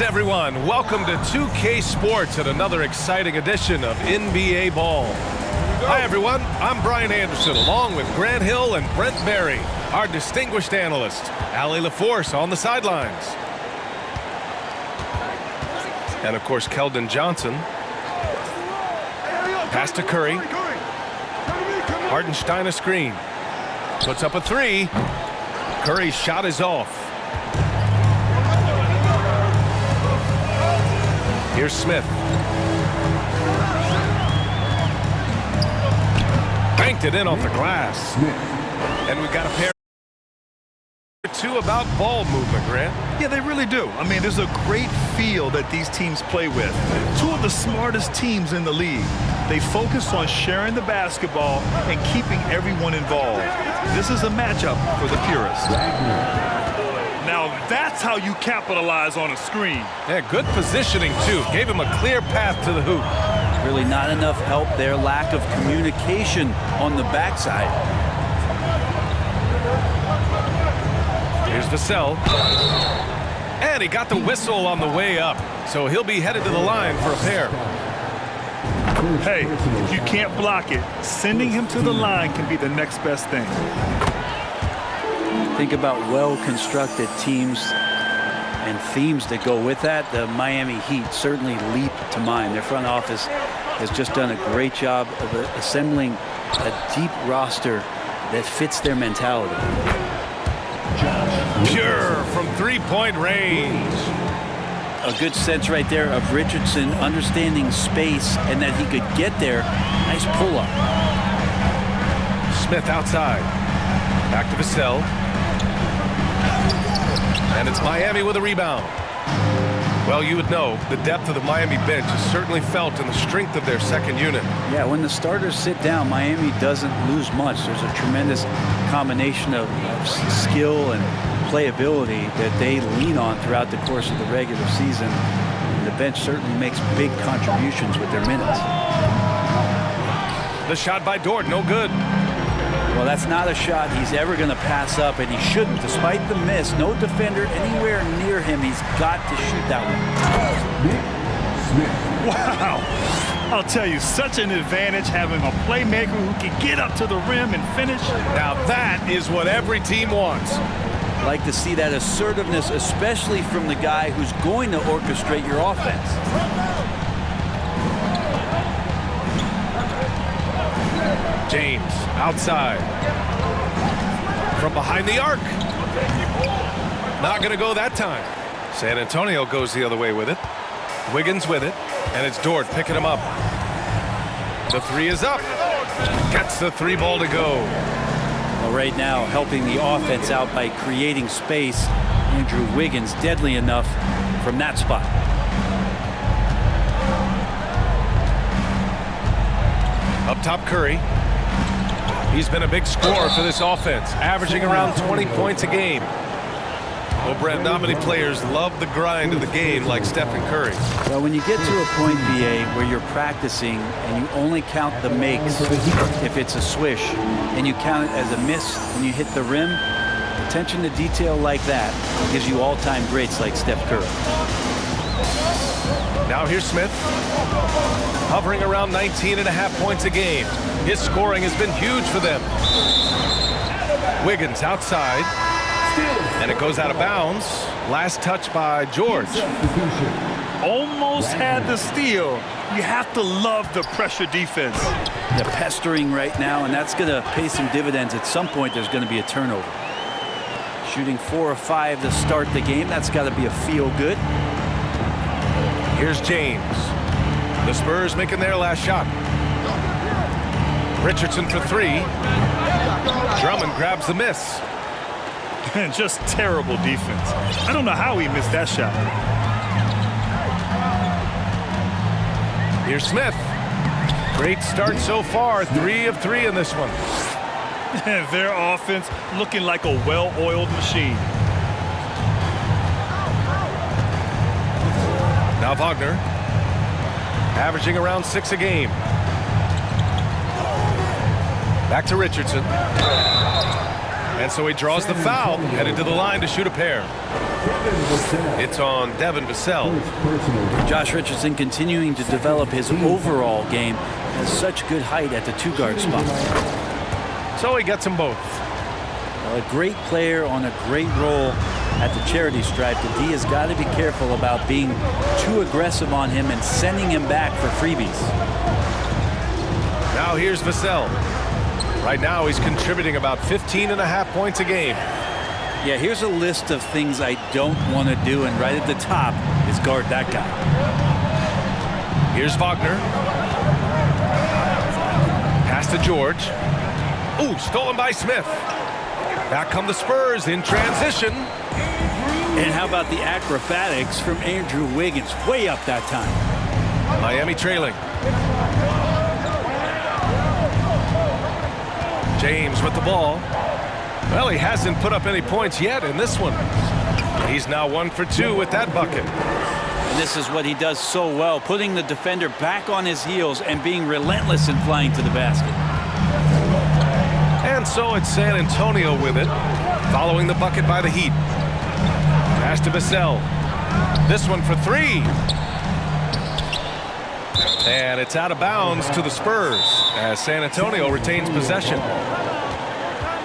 Everyone, welcome to 2K Sports and another exciting edition of NBA Ball. Hi everyone, I'm Brian Anderson along with Grant Hill and Brent Berry, our distinguished analyst, Allie LaForce on the sidelines. And of course, Keldon Johnson. Pass to Curry. Hartenstein a screen. Puts up a three. Curry's shot is off. Here's Smith. Banked it in off the glass. And we've got a pair two about ball movement, Grant. Yeah, they really do. I mean, there's a great feel that these teams play with. Two of the smartest teams in the league. They focus on sharing the basketball and keeping everyone involved. This is a matchup for the purists. Now that's how you capitalize on a screen. Yeah, good positioning too. Gave him a clear path to the hoop. Really not enough help there. Lack of communication on the backside. Here's Vassell. And he got the whistle on the way up. So he'll be headed to the line for a pair. Hey, if you can't block it, sending him to the line can be the next best thing. Think about well-constructed teams and themes that go with that. The Miami Heat certainly leap to mind. Their front office has just done a great job of assembling a deep roster that fits their mentality. Pure from three-point range. A good sense right there of Richardson understanding space and that he could get there. Nice pull-up. Smith outside. Back to Vassell. And it's Miami with a rebound. Well, you would know the depth of the Miami bench is certainly felt in the strength of their second unit. Yeah, when the starters sit down, Miami doesn't lose much. There's a tremendous combination of skill and playability that they lean on throughout the course of the regular season. And the bench certainly makes big contributions with their minutes. The shot by Dort, no good. Well, that's not a shot he's ever going to pass up, and he shouldn't. Despite the miss, no defender anywhere near him. He's got to shoot that one. Wow. I'll tell you, such an advantage having a playmaker who can get up to the rim and finish. Now that is what every team wants. Like to see that assertiveness, especially from the guy who's going to orchestrate your offense. James outside from behind the arc. Not going to go that time. San Antonio goes the other way with it. Wiggins with it, and it's Dort picking him up. The three is up. Gets the three ball to go. Well, right now, helping the offense out by creating space. Andrew Wiggins deadly enough from that spot. Up top, Curry. He's been a big scorer for this offense, averaging around 20 points a game. Well, Brent, not many players love the grind of the game like Stephen Curry. Well, when you get to a point, BA, where you're practicing and you only count the makes if it's a swish, and you count it as a miss when you hit the rim, attention to detail like that gives you all-time greats like Steph Curry. Now here's Smith, hovering around 19.5 points a game. His scoring has been huge for them. Wiggins outside, and it goes out of bounds. Last touch by George. Almost had the steal. You have to love the pressure defense. They're pestering right now, and that's going to pay some dividends. At some point, there's going to be a turnover. Shooting 4 of 5 to start the game. That's got to be a feel-good. Here's James. The Spurs making their last shot. Richardson for three. Drummond grabs the miss. And just terrible defense. I don't know how he missed that shot. Here's Smith. Great start so far. 3 of 3 in this one. Their offense looking like a well-oiled machine. Now Wagner. averaging around 6 a game. Back to Richardson. And so he draws the foul, headed to the line to shoot a pair. It's on Devin Vassell. Josh Richardson continuing to develop his overall game. Has such good height at the 2-guard spot. So he gets them both. Well, a great player on a great role at the charity stripe. The D has got to be careful about being too aggressive on him and sending him back for freebies. Now here's Vassell. Right now he's contributing about 15.5 points a game. Yeah, here's a list of things I don't want to do, and right at the top is guard that guy. Here's Wagner. Pass to George. Ooh, stolen by Smith. Back come the Spurs in transition. And how about the acrobatics from Andrew Wiggins? Way up that time. Miami trailing. James with the ball. Well, he hasn't put up any points yet in this one. He's now 1 for 2 with that bucket. And this is what he does so well, putting the defender back on his heels and being relentless in flying to the basket. And so it's San Antonio with it, following the bucket by the Heat. Pass to Vassell. This one for 3. And it's out of bounds to the Spurs as San Antonio retains possession.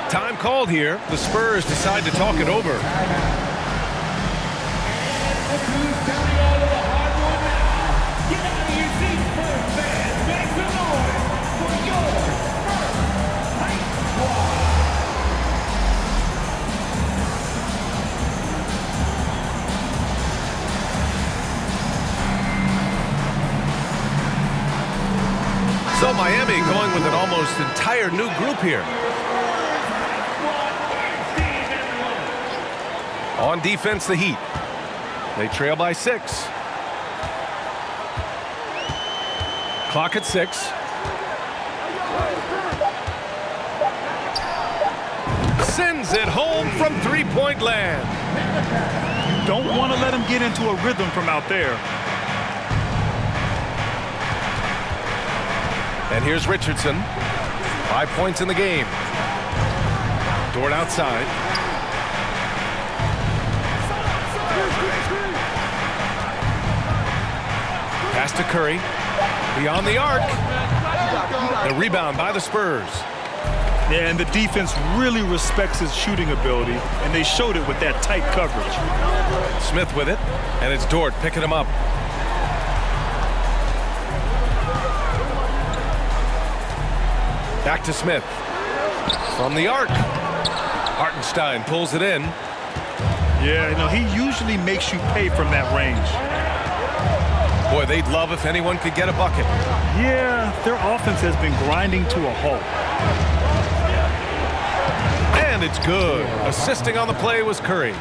Time called here. The Spurs decide to talk it over. So Miami going with an almost entire new group here. On defense, the Heat. They trail by 6. Clock at 6. Sends it home from 3-point land. Don't want to let him get into a rhythm from out there. And here's Richardson. 5 points in the game. Dort outside. Pass to Curry. Beyond the arc. The rebound by the Spurs. Yeah, and the defense really respects his shooting ability, and they showed it with that tight coverage. Smith with it, and it's Dort picking him up. Back to Smith. From the arc. Hartenstein pulls it in. Yeah, you know, he usually makes you pay from that range. Boy, they'd love if anyone could get a bucket. Yeah, their offense has been grinding to a halt. And it's good. Assisting on the play was Curry.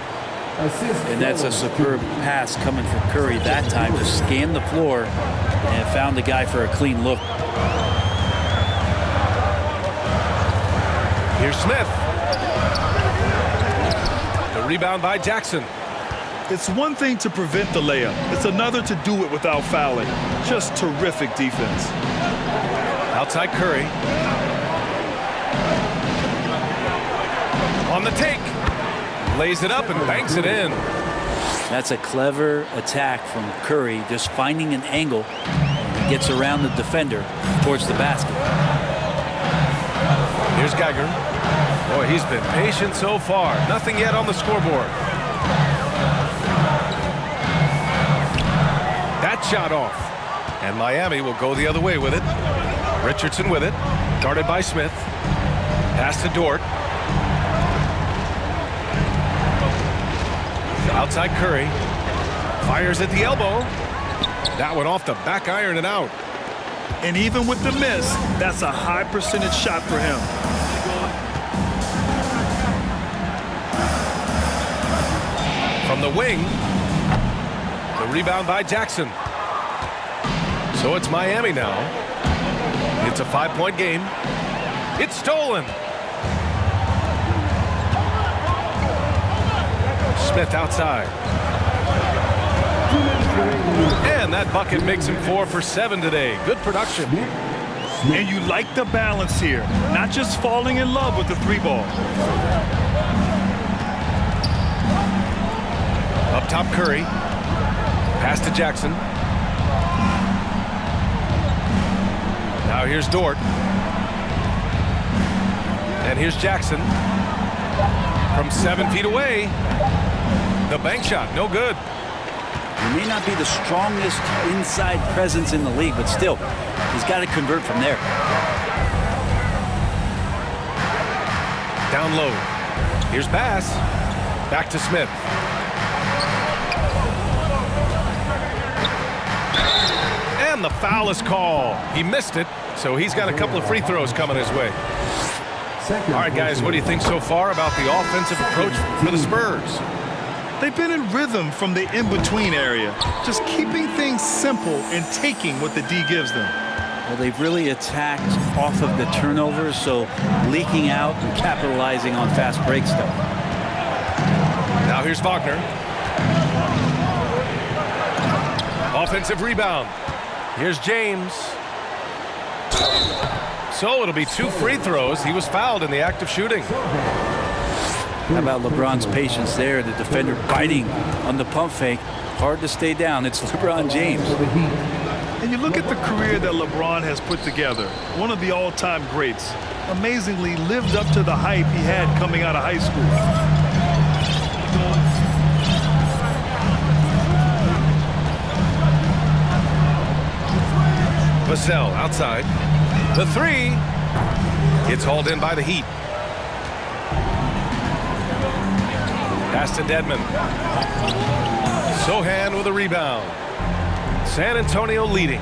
And that's a superb pass coming from Curry that time. Just scanned the floor and found the guy for a clean look. Here's Smith. The rebound by Jackson. It's one thing to prevent the layup. It's another to do it without fouling. Just terrific defense. Outside Curry. On the take. Lays it up and banks it in. That's a clever attack from Curry, just finding an angle. He gets around the defender towards the basket. Here's Geiger. Boy, he's been patient so far. Nothing yet on the scoreboard. That shot off. And Miami will go the other way with it. Richardson with it. Guarded by Smith. Pass to Dort. Outside Curry. Fires at the elbow. That one off the back iron and out. And even with the miss, that's a high percentage shot for him. From the wing. The rebound by Jackson. So it's Miami now. It's a 5-point game. It's stolen. Smith outside. And that bucket makes him 4 for 7 today. Good production. And you like the balance here, not just falling in love with the 3-ball. Up top, Curry. Pass to Jackson. Now here's Dort. And here's Jackson. From 7 feet away. The bank shot, no good. He may not be the strongest inside presence in the league, but still, he's got to convert from there. Down low. Here's pass. Back to Smith. And the foul is called. He missed it, so he's got a couple of free throws coming his way. All right, guys, what do you think so far about the offensive approach for the Spurs? They've been in rhythm from the in-between area, just keeping things simple and taking what the D gives them. Well, they've really attacked off of the turnovers, so leaking out and capitalizing on fast break stuff. Now here's Wagner. Offensive rebound. Here's James. So it'll be 2 free throws. He was fouled in the act of shooting. How about LeBron's patience there? The defender biting on the pump fake. Hard to stay down. It's LeBron James. And you look at the career that LeBron has put together. One of the all-time greats. Amazingly lived up to the hype he had coming out of high school. Vassell outside. The 3. It's hauled in by the Heat. Pass to Dedmon. Sohan with a rebound. San Antonio leading.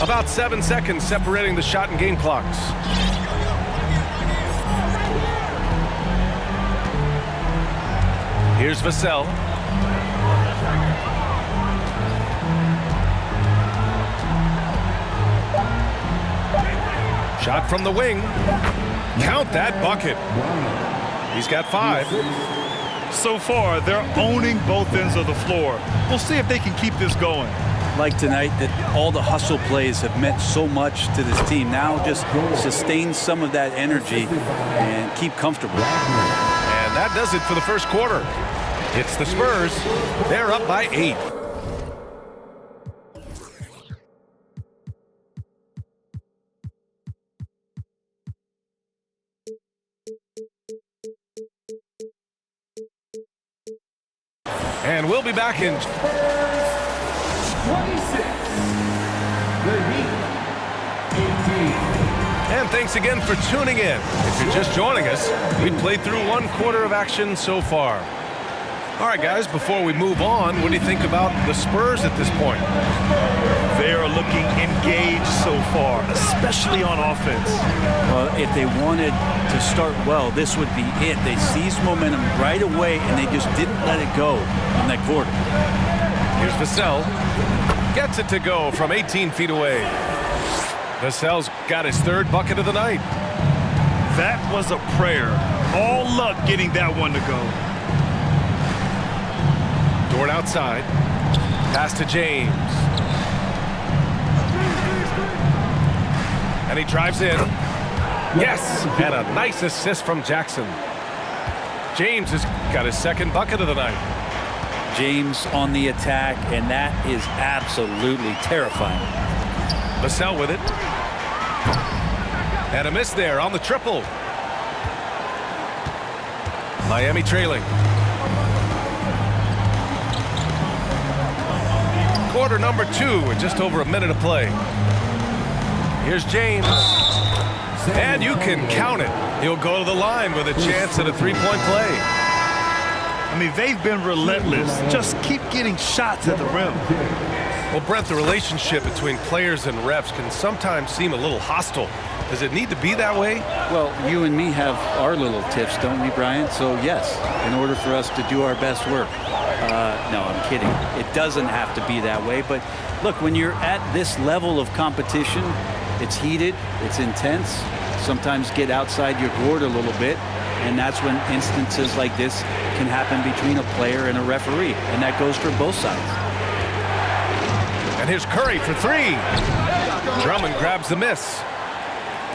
About 7 seconds separating the shot and game clocks. Here's Vassell. Shot from the wing. Count that bucket. He's got 5. So far, they're owning both ends of the floor. We'll see if they can keep this going. Like tonight, that all the hustle plays have meant so much to this team. Now just sustain some of that energy and keep comfortable. And that does it for the first quarter. It's the Spurs. They're up by 8. And we'll be back in 26. The Heat. 18. And thanks again for tuning in. If you're just joining us, we've played through 1 quarter of action so far. All right, guys, before we move on, what do you think about the Spurs at this point? They are looking engaged so far, especially on offense. Well, if they wanted to start well, this would be it. They seized momentum right away, and they just didn't let it go in that quarter. Here's Vassell. Gets it to go from 18 feet away. Vassell's got his 3rd bucket of the night. That was a prayer. All luck getting that one to go. Dort outside. Pass to James. And he drives in. Yes! And a nice assist from Jackson. James has got his 2nd bucket of the night. James on the attack, and that is absolutely terrifying. Vassell with it. And a miss there on the triple. Miami trailing. Quarter number 2 with just over a minute of play. Here's James. And you can count it. He'll go to the line with a chance at a 3-point play. I mean, they've been relentless. Just keep getting shots at the rim. Well, Brent, the relationship between players and refs can sometimes seem a little hostile. Does it need to be that way? Well, you and me have our little tips, don't we, Brian? So, yes, in order for us to do our best work. No, I'm kidding. It doesn't have to be that way. But, look, when you're at this level of competition, it's heated, it's intense. Sometimes get outside your board a little bit. And that's when instances like this can happen between a player and a referee. And that goes for both sides. And here's Curry for three. Drummond grabs the miss.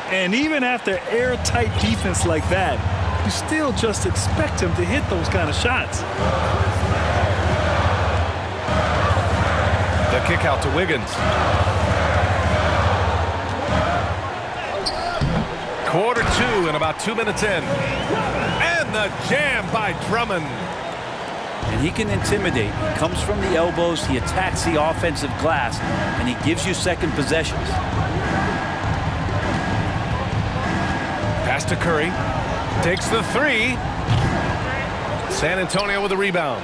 And even after airtight defense like that, you still just expect him to hit those kind of shots. The kick out to Wiggins. Quarter two and about 2 minutes in. And the jam by Drummond. And he can intimidate. He comes from the elbows, he attacks the offensive glass, and he gives you second possessions. Pass to Curry. Takes the three. San Antonio with a rebound.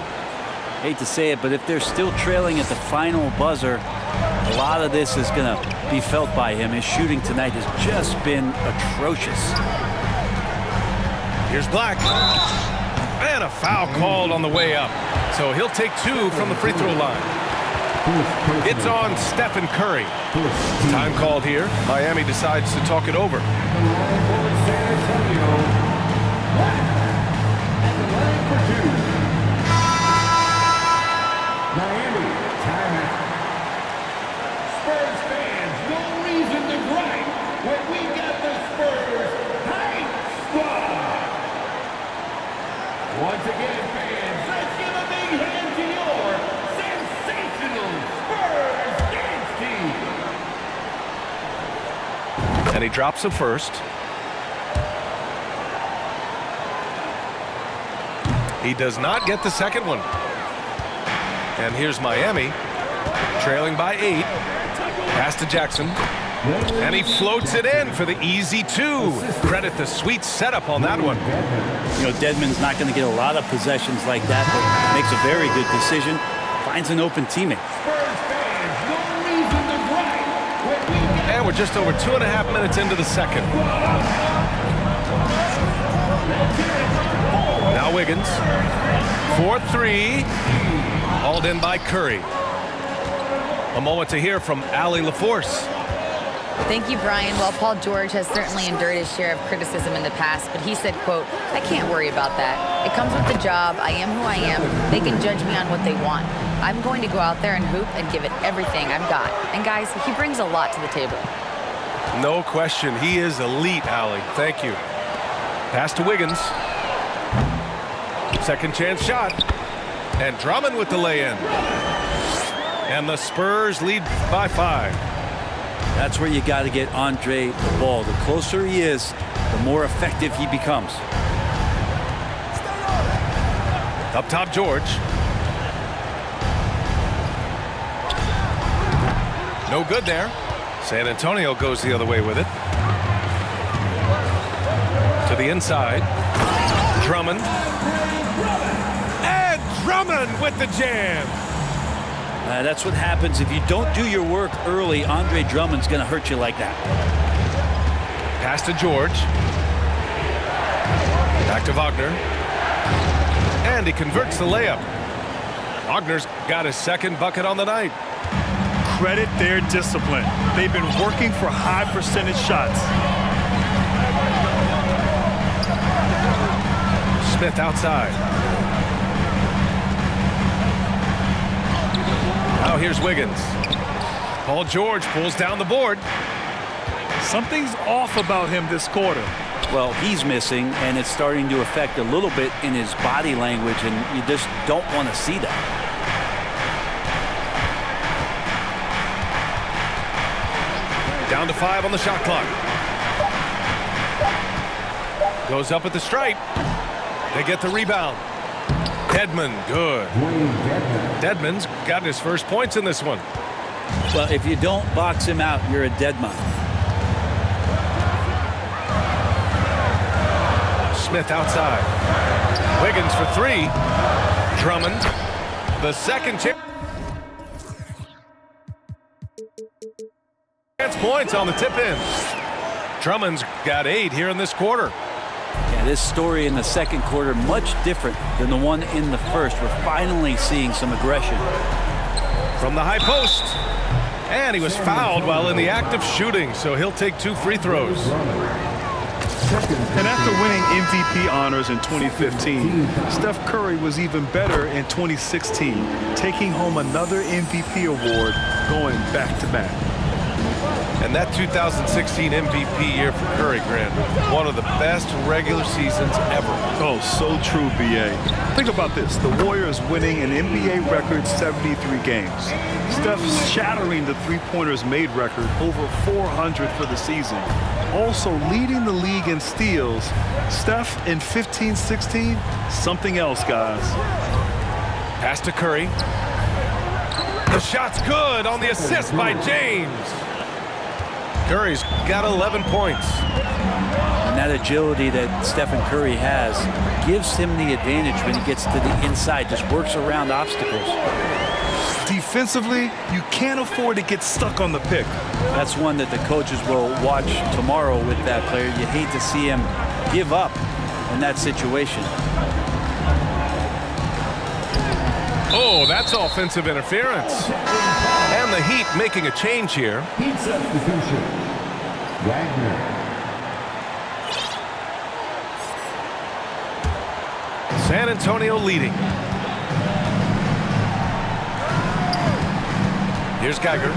Hate to say it, but if they're still trailing at the final buzzer, a lot of this is going to be felt by him. His shooting tonight has just been atrocious. Here's Black. And a foul called on the way up. So he'll take two from the free throw line. It's on Stephen Curry. Time called here. Miami decides to talk it over. Miami, timeout. Spurs fans, no reason to gripe when we got the Spurs hype squad. Once again, fans, let's give a big hand to your sensational Spurs dance team. And he drops the first. He does not get the second one. And here's Miami, trailing by 8. Pass to Jackson. And he floats it in for the easy two. Credit the sweet setup on that one. You know, Dedmon's not going to get a lot of possessions like that, but makes a very good decision. Finds an open teammate. And we're just over 2.5 minutes into the second. Now Wiggins. 4-3. Hauled in by Curry. A moment to hear from Allie LaForce. Thank you, Brian. Well, Paul George has certainly endured his share of criticism in the past, but he said, quote, "I can't worry about that. It comes with the job. I am who I am. They can judge me on what they want. I'm going to go out there and hoop and give it everything I've got." And guys, he brings a lot to the table. No question. He is elite, Allie. Thank you. Pass to Wiggins. Second chance shot. And Drummond with the lay-in. And the Spurs lead by 5. That's where you got to get Andre the ball. The closer he is, the more effective he becomes. Up top, George. No good there. San Antonio goes the other way with it. To the inside. Drummond. And Drummond with the jam. That's what happens if you don't do your work early. Andre Drummond's going to hurt you like that. Pass to George. Back to Wagner. And he converts the layup. Wagner's got his second bucket on the night. Credit their discipline. They've been working for high percentage shots. Smith outside. Now here's Wiggins. Paul George pulls down the board. Something's off about him this quarter. Well, he's missing, and it's starting to affect a little bit in his body language, and you just don't want to see that. Down to 5 on the shot clock. Goes up at the stripe. They get the rebound. Dedmon, good. Dedmon's got his first points in this one. Well, if you don't box him out, you're a dead man. Smith outside. Wiggins for 3. Drummond. The second chance points on the tip in. Drummond's got 8 here in this quarter. Yeah, this story in the second quarter much different than the one in the first. We're finally seeing some aggression. From the high post. And he was fouled while in the act of shooting, so he'll take 2 free throws. And after winning MVP honors in 2015, Steph Curry was even better in 2016, taking home another MVP award, going back-to-back. And that 2016 MVP year for Curry, Grant, one of the best regular seasons ever. Oh, so true, B.A. Think about this. The Warriors winning an NBA record 73 games. Steph shattering the three-pointers made record, over 400 for the season. Also leading the league in steals. Steph in 15-16, something else, guys. Pass to Curry. The shot's good on the assist by James. Curry's got 11 points. And that agility that Stephen Curry has gives him the advantage when he gets to the inside, just works around obstacles. Defensively, you can't afford to get stuck on the pick. That's one that the coaches will watch tomorrow with that player. You hate to see him give up in that situation. Oh, that's offensive interference. And the Heat making a change here. Heat substitution. Wagner. San Antonio leading. Here's Geiger.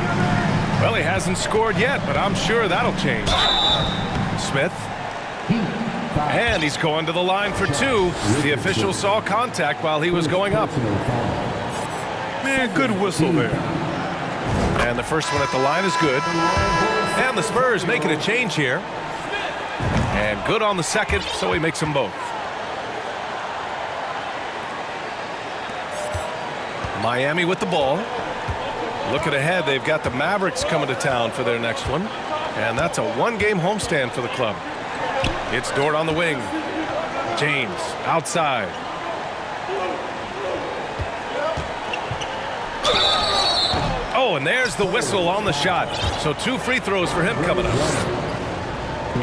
Well, he hasn't scored yet, but I'm sure that'll change. Smith. And he's going to the line for two. The official saw contact while he was going up. Man, good whistle there. And the first one at the line is good. And the Spurs making a change here. And good on the second, so he makes them both. Miami with the ball. Looking ahead, they've got the Mavericks coming to town for their next one. And that's a one-game homestand for the club. It's Dort on the wing. James outside. Oh, and there's the whistle on the shot. So 2 free throws for him coming up.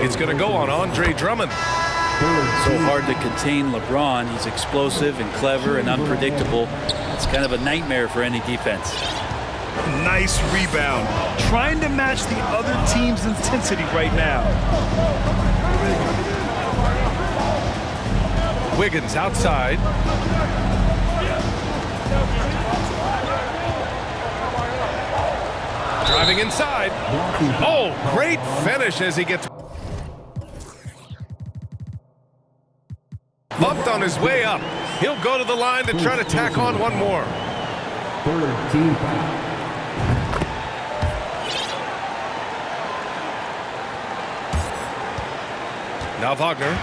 It's going to go on Andre Drummond. So hard to contain LeBron. He's explosive and clever and unpredictable. It's kind of a nightmare for any defense. Nice rebound. Trying to match the other team's intensity right now. Wiggins outside. Driving inside. Oh, great finish as he gets bumped on his way up. He'll go to the line to try to tack on one more. Third team foul. Now Wagner.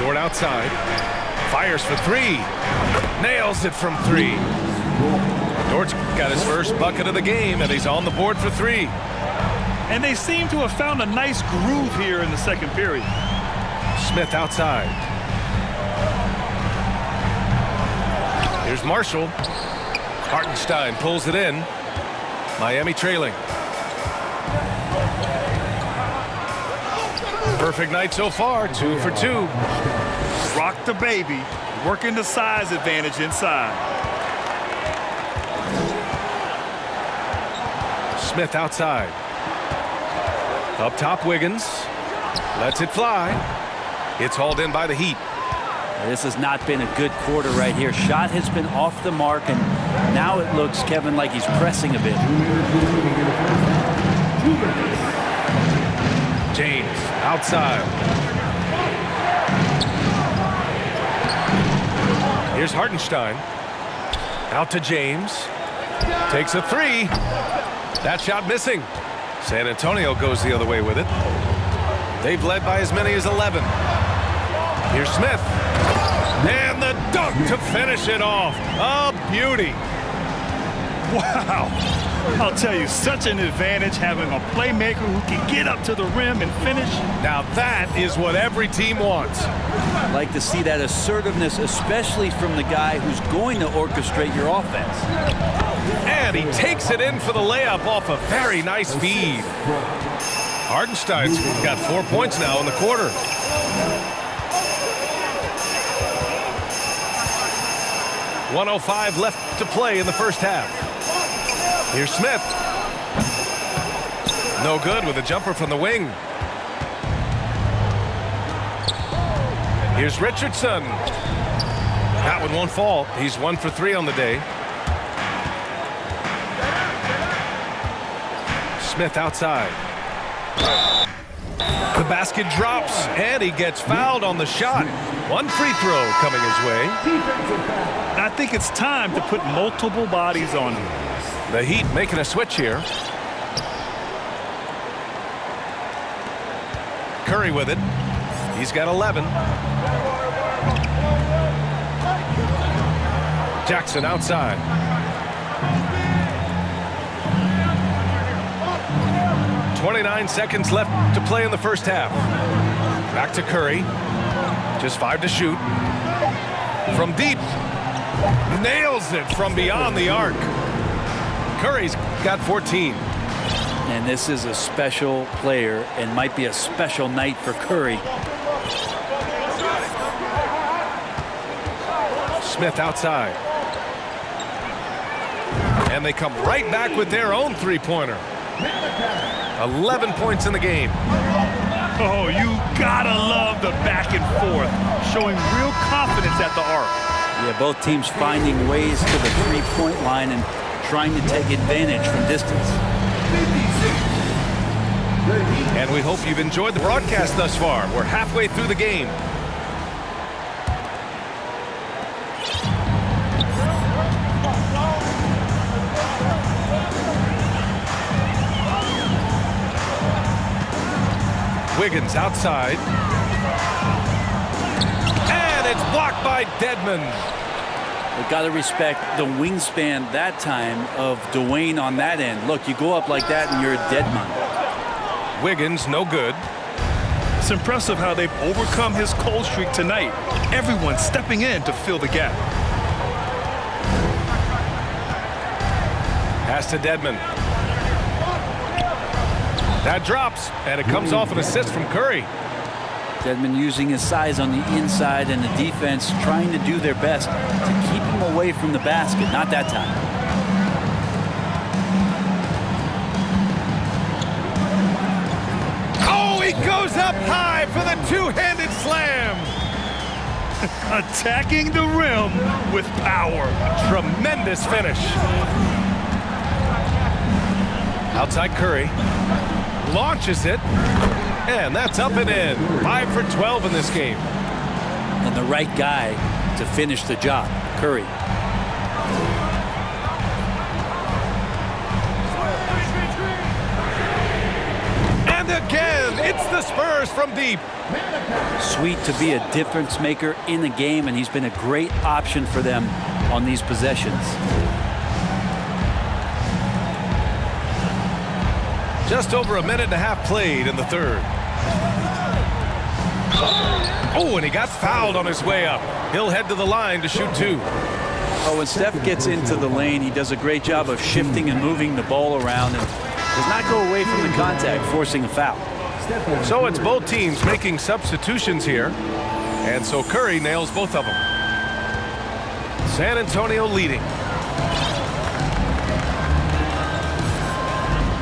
Dort outside. Fires for three. Nails it from three. Dort's got his first bucket of the game, and he's on the board for three. And they seem to have found a nice groove here in the second period. Smith outside. Here's Marshall. Hartenstein pulls it in. Miami trailing. Perfect night so far, 2 for 2. Rock the baby, working the size advantage inside. Smith outside. Up top, Wiggins. Lets it fly. It's hauled in by the Heat. This has not been a good quarter right here. Shot has been off the mark, and now it looks, Kevin, like he's pressing a bit. James outside. Here's Hartenstein. Out to James. Takes a three. That shot missing. San Antonio goes the other way with it. They've led by as many as 11. Here's Smith. And the dunk to finish it off. A beauty. Wow. I'll tell you, such an advantage having a playmaker who can get up to the rim and finish. Now that is what every team wants. I'd like to see that assertiveness, especially from the guy who's going to orchestrate your offense. And he takes it in for the layup off a very nice feed. Hartenstein's got 4 points now in the quarter. 1:05 left to play in the first half. Here's Smith. No good with a jumper from the wing. Here's Richardson. That one won't fall. He's 1 for 3 on the day. Smith outside. The basket drops, and he gets fouled on the shot. 1 free throw coming his way. I think it's time to put multiple bodies on him. The Heat making a switch here. Curry with it. He's got 11. Jackson outside. .29 seconds left to play in the first half. Back to Curry. Just 5 to shoot. From deep. Nails it from beyond the arc. Curry's got 14. And this is a special player and might be a special night for Curry. Smith outside. And they come right back with their own three-pointer. 11 points in the game. Oh, you gotta love the back and forth, showing real confidence at the arc. Yeah, both teams finding ways to the three-point line and trying to take advantage from distance. And we hope you've enjoyed the broadcast thus far. We're halfway through the game. Wiggins outside. And it's blocked by Dedmon. We've got to respect the wingspan that time of Dwayne on that end. Look, you go up like that and you're a dead man. Wiggins, no good. It's impressive how they've overcome his cold streak tonight. Everyone stepping in to fill the gap. Pass to Dedmon. That drops, and it comes off an assist from Curry. Dedmon using his size on the inside and the defense trying to do their best to keep him away from the basket. Not that time. Oh, he goes up high for the two-handed slam. Attacking the rim with power. Tremendous finish. Outside Curry. Launches it. And that's up and in. 5 for 12 in this game. And the right guy to finish the job, Curry. And again, it's the Spurs from deep. Sweet to be a difference maker in the game, and he's been a great option for them on these possessions. Just over a minute and a half played in the third. Oh, and he got fouled on his way up. He'll head to the line to shoot 2. Oh, when Steph gets into the lane, he does a great job of shifting and moving the ball around and does not go away from the contact, forcing a foul. So it's both teams making substitutions here. And so Curry nails both of them. San Antonio leading.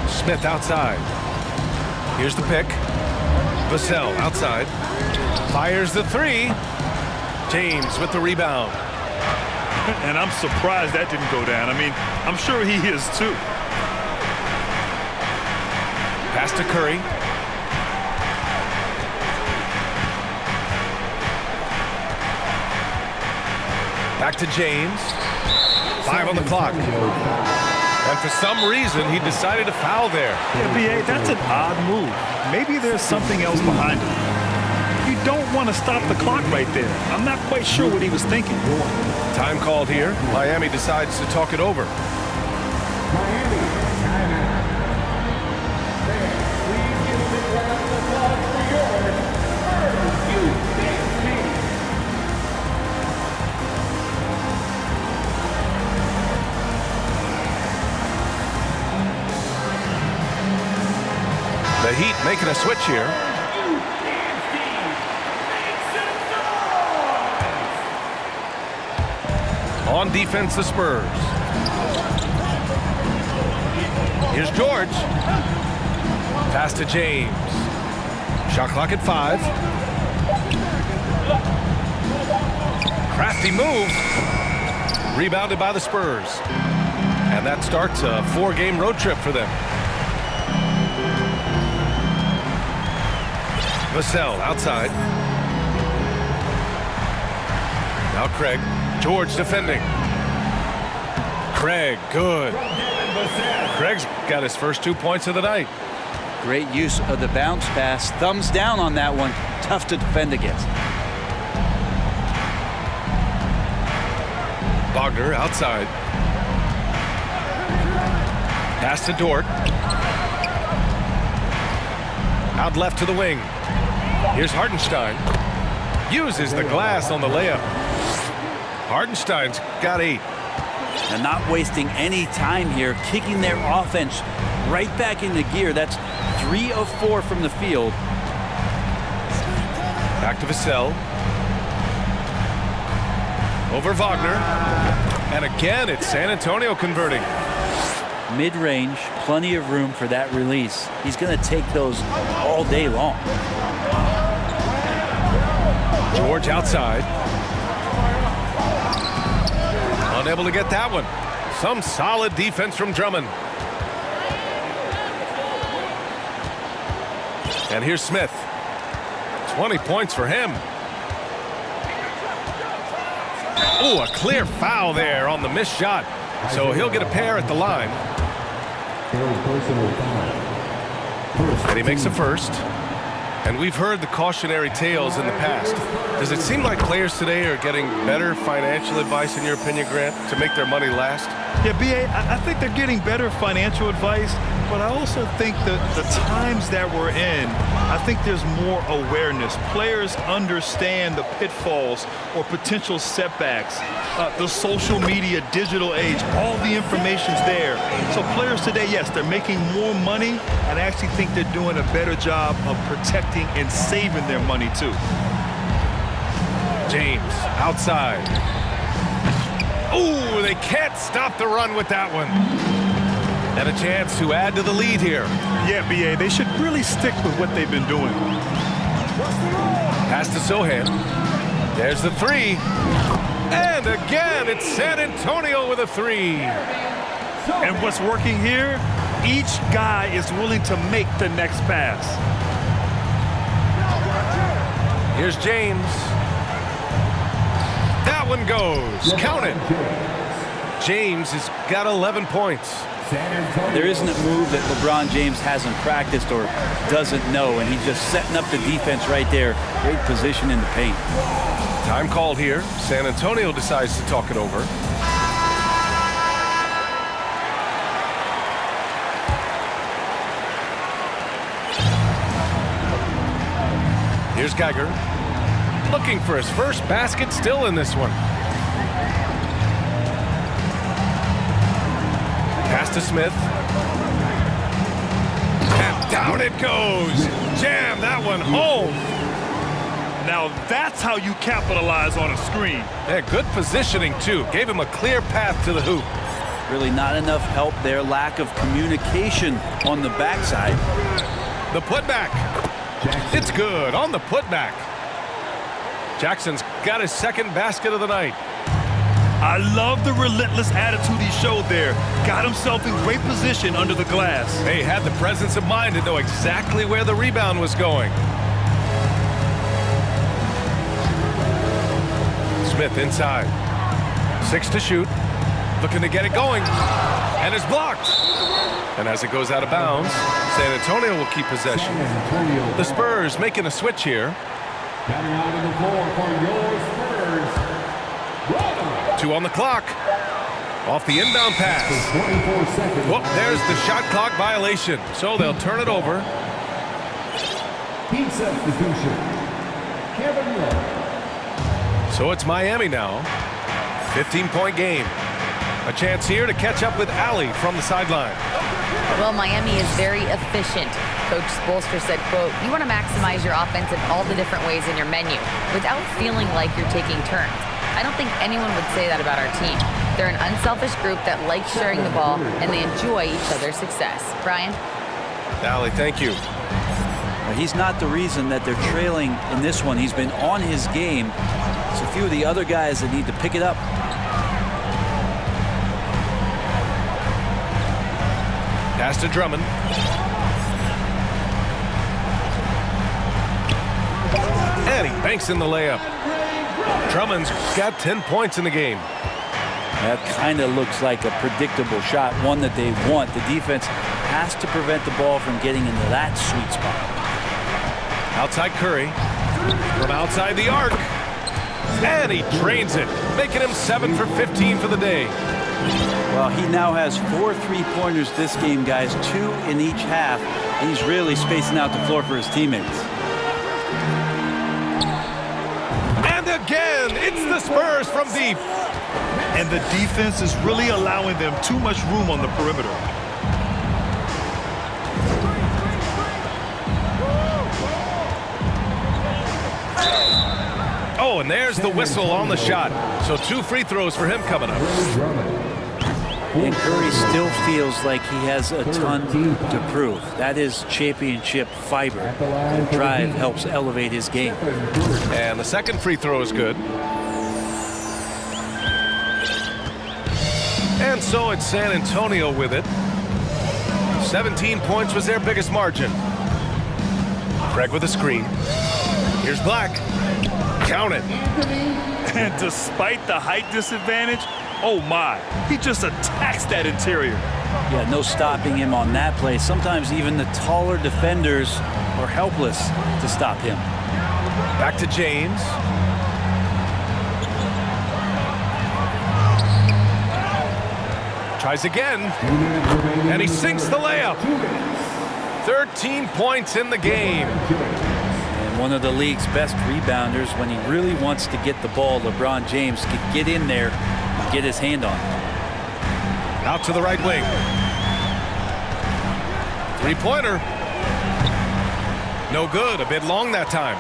Smith outside. Here's the pick. Vassell outside. Fires the 3. James with the rebound. And I'm surprised that didn't go down. I mean, I'm sure he is too. Pass to Curry. Back to James. 5 on the clock. And for some reason, he decided to foul there. Yeah, B.A., that's an odd move. Maybe there's something else behind it. You don't want to stop the clock right there. I'm not quite sure what he was thinking. Time called here. Miami decides to talk it over. Miami, timeout. Fans, please give a big round of applause for your Spurs U.S. team. The Heat making a switch here. On defense, the Spurs. Here's George. Pass to James. Shot clock at 5. Crafty move. Rebounded by the Spurs. And that starts a 4-game road trip for them. Vassell outside. Now Craig. George defending. Craig, good. Craig's got his first 2 points of the night. Great use of the bounce pass. Thumbs down on that one. Tough to defend against. Wagner outside. Pass to Dort. Out left to the wing. Here's Hartenstein. Uses the glass on the layup. Hartenstein's got 8. And not wasting any time here, kicking their offense right back into gear. That's 3 of 4 from the field. Back to Vassell. Over Wagner. And again, it's San Antonio converting. Mid-range, plenty of room for that release. He's going to take those all day long. George outside. Unable to get that one. Some solid defense from Drummond. And here's Smith. 20 points for him. Oh, a clear foul there on the missed shot. So he'll get a pair at the line. And he makes the first. And we've heard the cautionary tales in the past. Does it seem like players today are getting better financial advice, in your opinion, Grant, to make their money last? Yeah, B.A., I think they're getting better financial advice, but I also think that the times that we're in, I think there's more awareness. Players understand the pitfalls or potential setbacks. The social media, digital age, all the information's there. So players today, yes, they're making more money, and I actually think they're doing a better job of protecting and saving their money, too. James outside. Oh, they can't stop the run with that one. And a chance to add to the lead here. Yeah, B.A., they should really stick with what they've been doing. Pass to Sohan. There's the 3. And again, it's San Antonio with a 3. And what's working here, each guy is willing to make the next pass. Here's James. That one goes. Count it. James has got 11 points. There isn't a move that LeBron James hasn't practiced or doesn't know, and he's just setting up the defense right there. Great position in the paint. Time called here. San Antonio decides to talk it over. Here's Geiger. Looking for his first basket, still in this one. Pass to Smith. And down it goes. Jam that one home. Now that's how you capitalize on a screen. Yeah, good positioning, too. Gave him a clear path to the hoop. Really not enough help there. Lack of communication on the backside. The putback. It's good on the putback. Jackson's got his second basket of the night. I love the relentless attitude he showed there. Got himself in great position under the glass. They had the presence of mind to know exactly where the rebound was going. Smith inside. 6 to shoot. Looking to get it going. And it's blocked. And as it goes out of bounds, San Antonio will keep possession. The Spurs making a switch here. Coming out on the floor for your Spurs. 2 on the clock. Off the inbound pass. 24 seconds. Whoop, there's the shot clock violation. So they'll turn it over. Team substitution. Kevin Love. So it's Miami now. 15-point game. A chance here to catch up with Allie from the sideline. Well, Miami is very efficient. Coach Spoelstra said, quote, "You want to maximize your offense in all the different ways in your menu without feeling like you're taking turns. I don't think anyone would say that about our team. They're an unselfish group that likes sharing the ball, and they enjoy each other's success. Brian? Allie, thank you. He's not the reason that they're trailing in this one. He's been on his game. It's a few of the other guys that need to pick it up. Pass to Drummond. And he banks in the layup. Drummond's got 10 points in the game. That kind of looks like a predictable shot, one that they want. The defense has to prevent the ball from getting into that sweet spot. Outside Curry. From outside the arc. And he drains it, making him 7 for 15 for the day. Well, he now has 4 3-pointers this game, guys, 2 in each half. He's really spacing out the floor for his teammates. And again, it's the Spurs from deep. And the defense is really allowing them too much room on the perimeter. Oh, and there's the whistle on the shot. So 2 free throws for him coming up. And Curry still feels like he has a ton to prove. That is championship fiber. And drive helps elevate his game. And the second free throw is good. And so it's San Antonio with it. 17 points was their biggest margin. Craig with a screen. Here's Black. Count it. And despite the height disadvantage, oh my, he just attacks that interior. Yeah, no stopping him on that play. Sometimes even the taller defenders are helpless to stop him. Back to James. Tries again. And he sinks the layup. 13 points in the game. And one of the league's best rebounders, when he really wants to get the ball, LeBron James can get in there and get his hand on it. Out to the right wing. 3-pointer. No good. A bit long that time.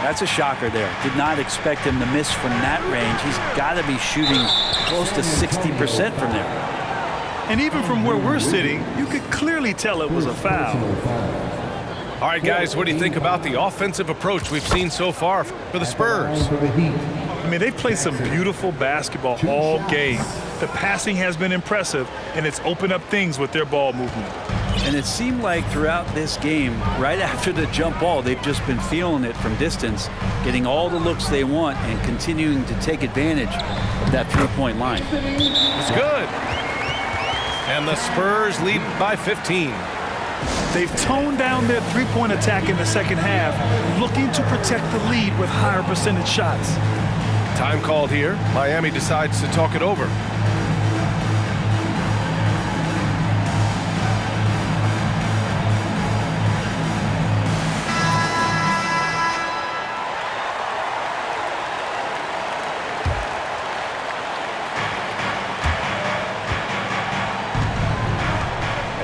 That's a shocker there. Did not expect him to miss from that range. He's got to be shooting close to 60% from there. And even from where we're sitting, you could clearly tell it was a foul. All right, guys, what do you think about the offensive approach we've seen so far for the Spurs? I mean, they've played some beautiful basketball all game. The passing has been impressive, and it's opened up things with their ball movement. And it seemed like throughout this game, right after the jump ball, they've just been feeling it from distance, getting all the looks they want and continuing to take advantage of that three-point line. It's good. And the Spurs lead by 15. They've toned down their three-point attack in the second half, looking to protect the lead with higher percentage shots. Time called here. Miami decides to talk it over.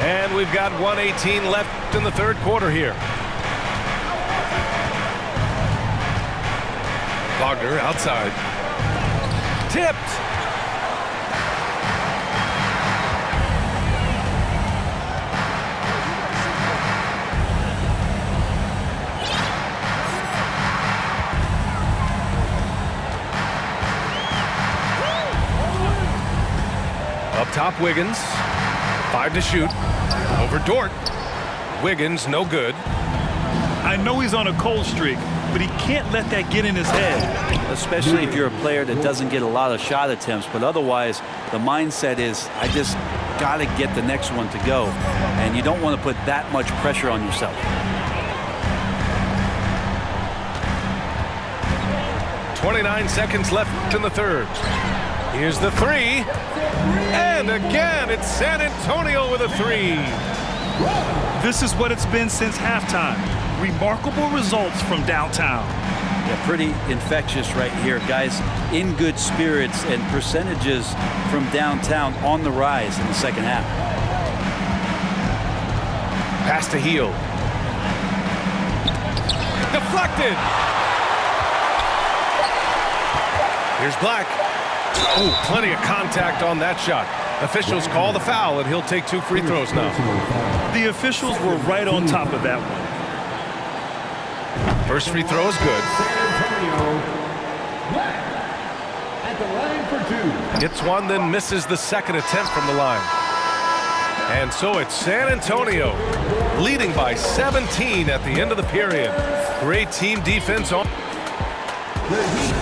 And we've got 1:18 left in the third quarter here. Wagner outside. Tipped. Up top, Wiggins. 5 to shoot. Over Dort. Wiggins, no good. I know he's on a cold streak, but he can't let that get in his head. Especially if you're a player that doesn't get a lot of shot attempts, but otherwise the mindset is, I just got to get the next one to go, and you don't want to put that much pressure on yourself. .29 seconds left in the third. Here's the three. And again, it's San Antonio with a three. This is what it's been since halftime. Remarkable results from downtown. Yeah, pretty infectious right here, guys. In good spirits and percentages from downtown on the rise in the second half. Pass to Heel. Deflected. Here's Black. Ooh, plenty of contact on that shot. Officials call the foul, and he'll take 2 free throws now. The officials were right on top of that one. First free throw is good. At the line for 2. Hits one, then misses the second attempt from the line. And so it's San Antonio leading by 17 at the end of the period. Great team defense on. The Heat,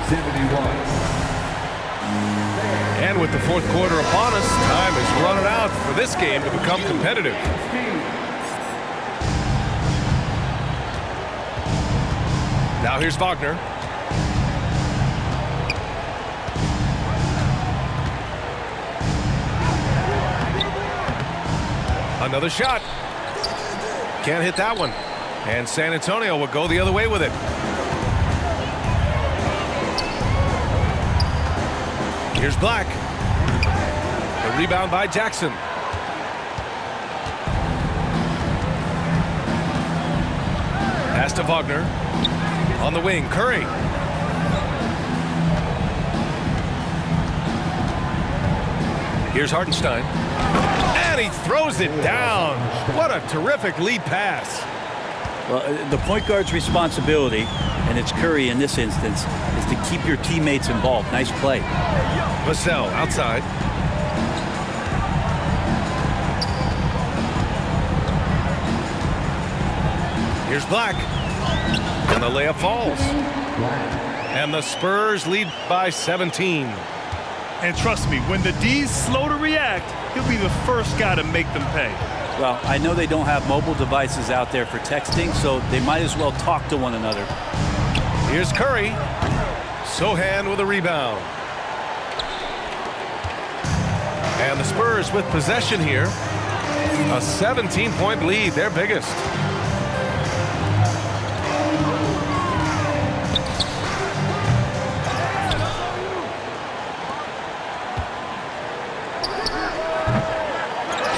71. And with the fourth quarter upon us, time is running out for this game to become competitive. Now here's Wagner. Another shot. Can't hit that one. And San Antonio will go the other way with it. Here's Black. The rebound by Jackson. Pass to Wagner. On the wing, Curry. Here's Hartenstein. And he throws it down. What a terrific lead pass. Well, the point guard's responsibility, and it's Curry in this instance, is to keep your teammates involved. Nice play. Vassell outside. Here's Black. And the layup falls. And the Spurs lead by 17. And trust me, when the D's slow to react, he'll be the first guy to make them pay. Well, I know they don't have mobile devices out there for texting, so they might as well talk to one another. Here's Curry. Sohan with a rebound. And the Spurs with possession here. A 17-point lead, their biggest.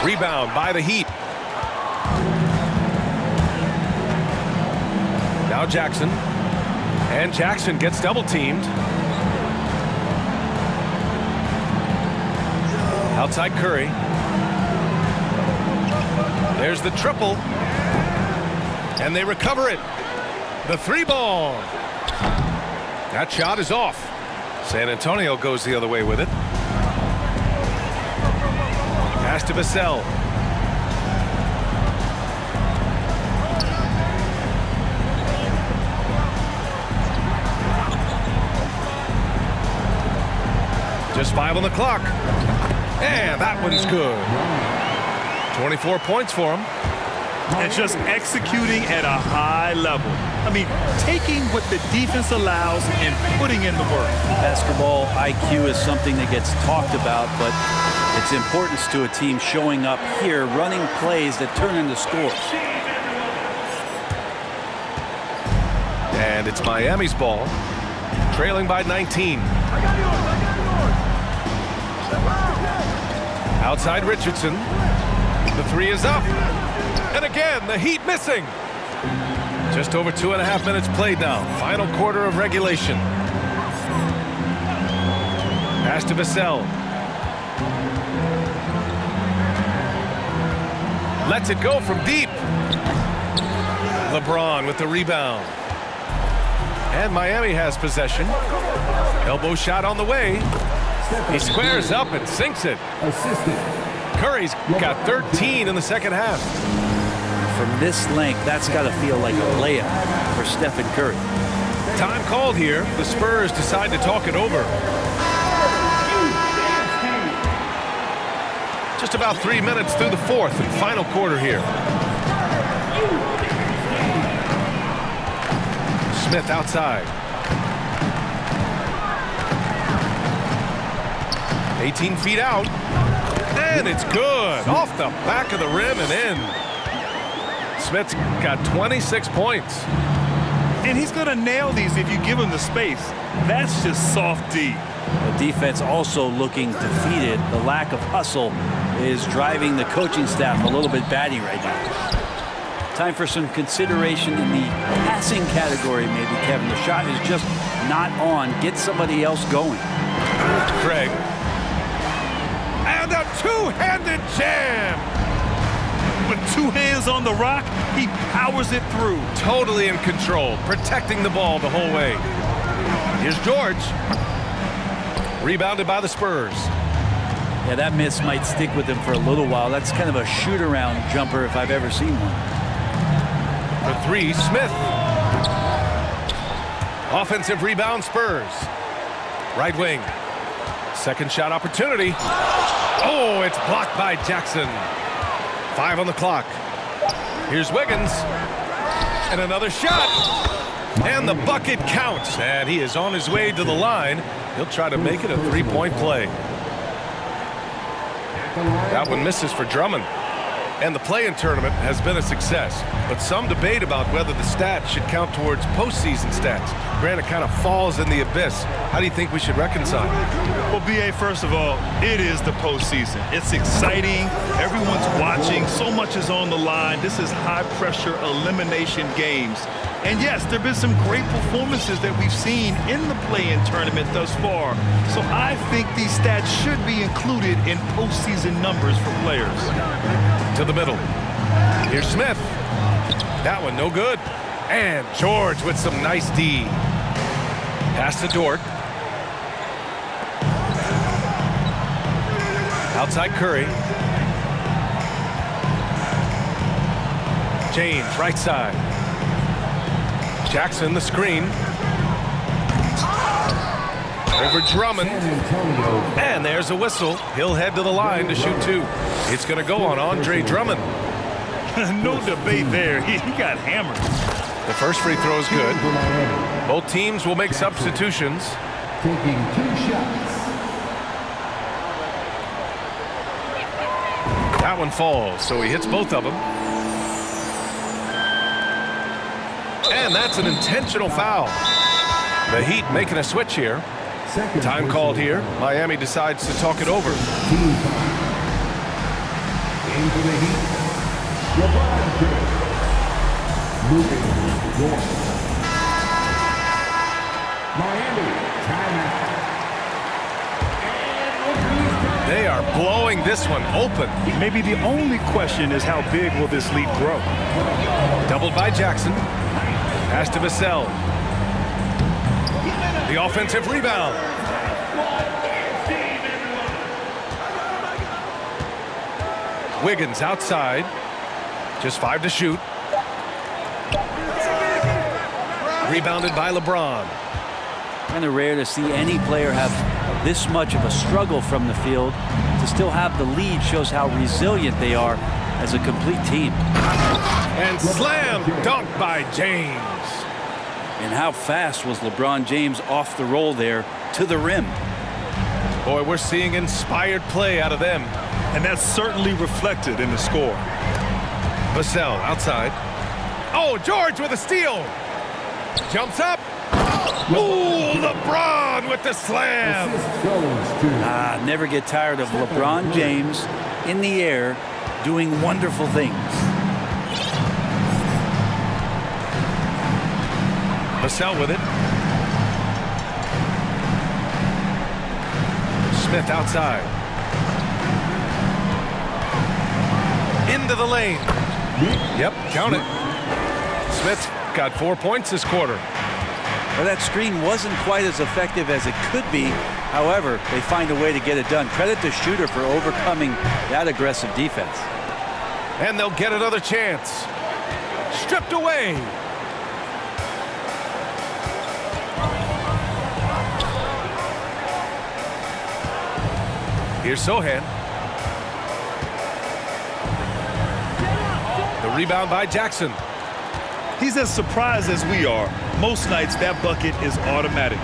Rebound by the Heat. Now Jackson. And Jackson gets double teamed. Outside Curry. There's the triple. And they recover it. The 3-ball. That shot is off. San Antonio goes the other way with it. Pass to Vassell. Just 5 on the clock. And that one's good. 24 points for him. And just executing at a high level. I mean, taking what the defense allows and putting in the work. Basketball IQ is something that gets talked about, but its importance to a team showing up here, running plays that turn into scores. And it's Miami's ball, trailing by 19. Outside Richardson. The 3 is up. And again, the Heat missing. Just over 2.5 minutes played now. Final quarter of regulation. Pass to Vassell. Lets it go from deep. LeBron with the rebound. And Miami has possession. Elbow shot on the way. He squares up and sinks it. Curry's got 13 in the second half. From this length, that's got to feel like a layup for Stephen Curry. Time called here. The Spurs decide to talk it over. Just about 3 minutes through the fourth and final quarter here. Smith outside. 18 feet out. And it's good. Off the back of the rim and in. Smith's got 26 points. And he's going to nail these if you give him the space. That's just soft D. The defense also looking defeated. The lack of hustle is driving the coaching staff a little bit batty right now. Time for some consideration in the passing category, maybe, Kevin. The shot is just not on. Get somebody else going. Craig. And a two-handed jam. With two hands on the rock, he powers it through. Totally in control, protecting the ball the whole way. Here's George. Rebounded by the Spurs. Yeah, that miss might stick with him for a little while. That's kind of a shoot-around jumper if I've ever seen one. For three, Smith. Offensive rebound, Spurs. Right wing. Second shot opportunity. Oh, it's blocked by Jackson. 5 on the clock. Here's Wiggins. And another shot. And the bucket counts. And he is on his way to the line. He'll try to make it a three-point play. That one misses for Drummond. And the play-in tournament has been a success, but some debate about whether the stats should count towards postseason stats. Grant, it kind of falls in the abyss. How do you think we should reconcile? Well, B.A., first of all, it is the postseason. It's exciting. Everyone's watching. So much is on the line. This is high-pressure elimination games. And yes, there have been some great performances that we've seen in the play-in tournament thus far. So I think these stats should be included in postseason numbers for players. To the middle. Here's Smith. That one no good. And George with some nice D. Pass to Dort. Outside Curry. James, right side. Jackson, the screen. Over Drummond. And there's a whistle. He'll head to the line to shoot two. It's going to go on Andre Drummond. No debate there. He got hammered. The first free throw is good. Both teams will make substitutions. Taking 2 shots. That one falls, so he hits both of them. And that's an intentional foul. The Heat making a switch here. Time called here. Miami decides to talk it over. Into the Heat. LeBron James. Moving north. Miami, timeout. They are blowing this one open. Maybe the only question is how big will this lead grow? Doubled by Jackson. Pass to Vassell. The offensive rebound. Wiggins outside. Just 5 to shoot. Rebounded by LeBron. Kind of rare to see any player have this much of a struggle from the field. To still have the lead shows how resilient they are as a complete team. And slam dunk by James. And how fast was LeBron James off the roll there to the rim. Boy, we're seeing inspired play out of them. And that's certainly reflected in the score. Vassell outside. Oh, George with a steal. Jumps up. Ooh, LeBron with the slam. Never get tired of LeBron James in the air doing wonderful things. Vassell with it. Smith outside. Into the lane. Yep, count it. Smith got 4 points this quarter. Well, that screen wasn't quite as effective as it could be. However, they find a way to get it done. Credit to Shooter for overcoming that aggressive defense. And they'll get another chance. Stripped away. Here's Sohan. The rebound by Jackson. He's as surprised as we are. Most nights, that bucket is automatic.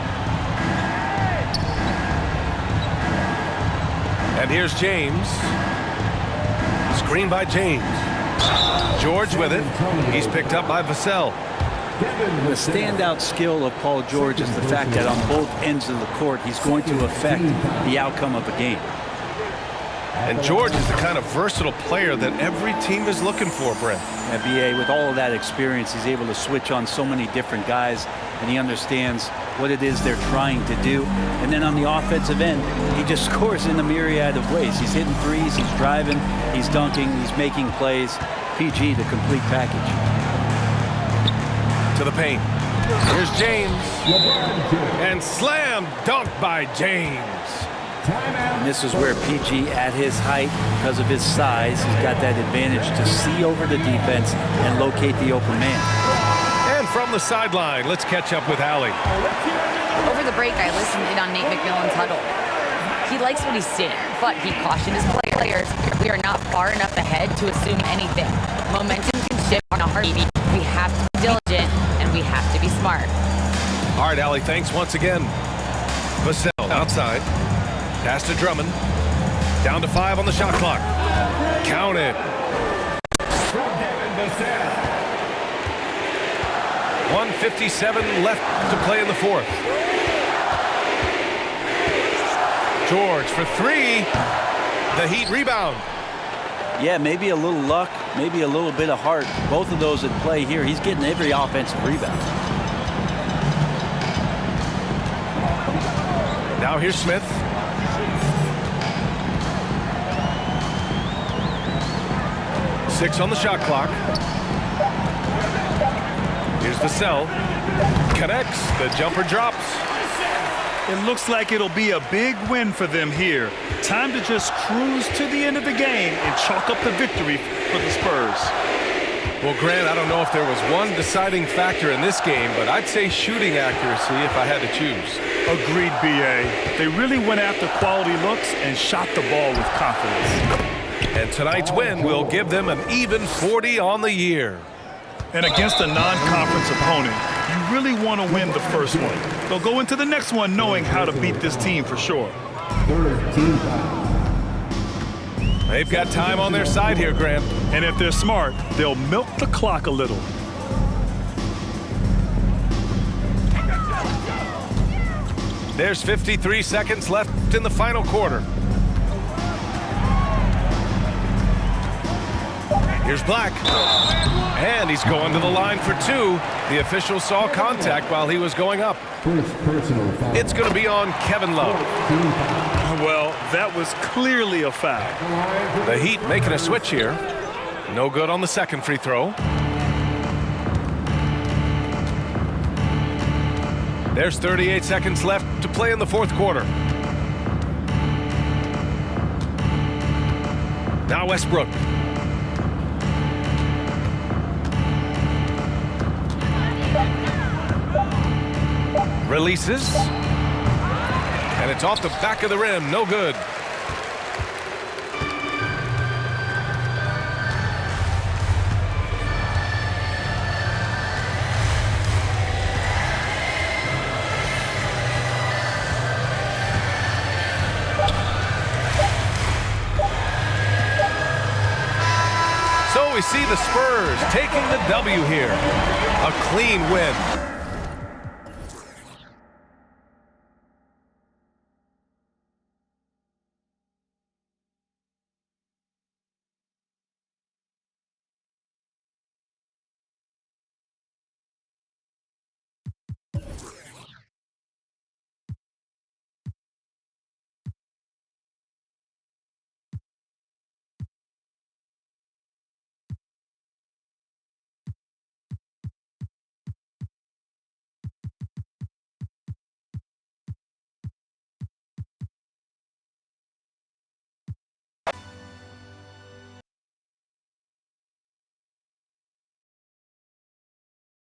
And here's James. Screen by James. George with it. He's picked up by Vassell. The standout skill of Paul George is the fact that on both ends of the court, he's going to affect the outcome of a game. And George is the kind of versatile player that every team is looking for, Brent. And BA, with all of that experience, he's able to switch on so many different guys, and he understands what it is they're trying to do. And then on the offensive end, he just scores in a myriad of ways. He's hitting threes, he's driving, he's dunking, he's making plays. PG, the complete package. To the paint. Here's James. And slam dunk by James. And this is where PG, at his height, because of his size, he's got that advantage to see over the defense and locate the open man. And from the sideline, let's catch up with Allie. Over the break, I listened in on Nate McMillan's huddle. He likes what he's seeing, but he cautioned his players, we are not far enough ahead to assume anything. Momentum can shift on a heartbeat. We have to be diligent, and we have to be smart. All right, Allie, thanks once again. Vassell outside. Pass to Drummond. Down to 5 on the shot clock. Count it. 1:57 left to play in the fourth. George for 3. The Heat rebound. Yeah, maybe a little luck, maybe a little bit of heart. Both of those at play here. He's getting every offensive rebound. Now here's Smith. Six on the shot clock. Here's Vassell. Connects. The jumper drops. It looks like it'll be a big win for them here. Time to just cruise to the end of the game and chalk up the victory for the Spurs. Well, Grant, I don't know if there was one deciding factor in this game, but I'd say shooting accuracy if I had to choose. Agreed, BA. They really went after quality looks and shot the ball with confidence. And tonight's win will give them an even 40 on the year. And against a non-conference opponent, you really want to win the first one. They'll go into the next one knowing how to beat this team for sure. They've got time on their side here, Grant. And if they're smart, they'll milk the clock a little. There's 53 seconds left in the final quarter. Here's Black. And he's going to the line for 2. The official saw contact while he was going up. It's going to be on Kevin Love. Well, that was clearly a foul. The Heat making a switch here. No good on the second free throw. There's 38 seconds left to play in the fourth quarter. Now Westbrook. Releases. And it's off the back of the rim. No good. So we see the Spurs taking the W here. A clean win.